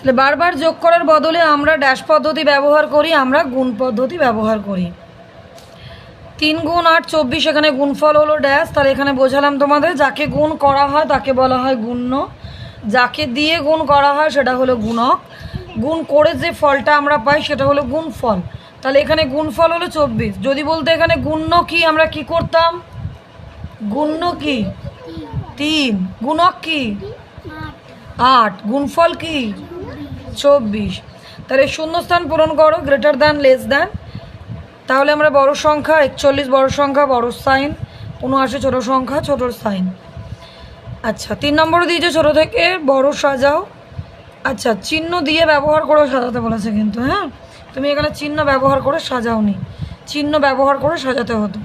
তাহলে বারবার যোগ করার বদলে আমরা ড্যাশ পদ্ধতি ব্যবহার করি, আমরা গুণ পদ্ধতি ব্যবহার করি। 3 গুণ 8 24, এখানে গুণফল হলো ড্যাশ। তাহলে এখানে বোঝালাম তোমাদের, যাকে গুণ করা হয় তাকে বলা হয় গুণ্য, যাকে দিয়ে গুণ করা হয় সেটা হলো গুণক, গুণ করে যে ফলটা আমরা পাই সেটা হলো গুণফল। তাহলে এখানে গুণফল হলো 24। যদি বলতে এখানে গুণ্য কি, আমরা কি করতাম? গুণ্য কি 3, গুণক কি 8, গুণফল কি 24। তাহলে শূন্যস্থান পূরণ করো, গ্রেটার দ্যান লেস দ্যান। তাহলে আমরা বড় সংখ্যা 41 বড় সংখ্যা বড় সাইন, 79 ছোট সংখ্যা ছোট সাইন। আচ্ছা 3 নম্বরও দিয়েছে ছোট থেকে বড় সাজাও। আচ্ছা চিহ্ন দিয়ে ব্যবহার করে সাজাতে বলেছে কিন্তু, হ্যাঁ তুমি এখানে চিহ্ন ব্যবহার করে সাজাওনি, চিহ্ন ব্যবহার করে সাজাতে হতো।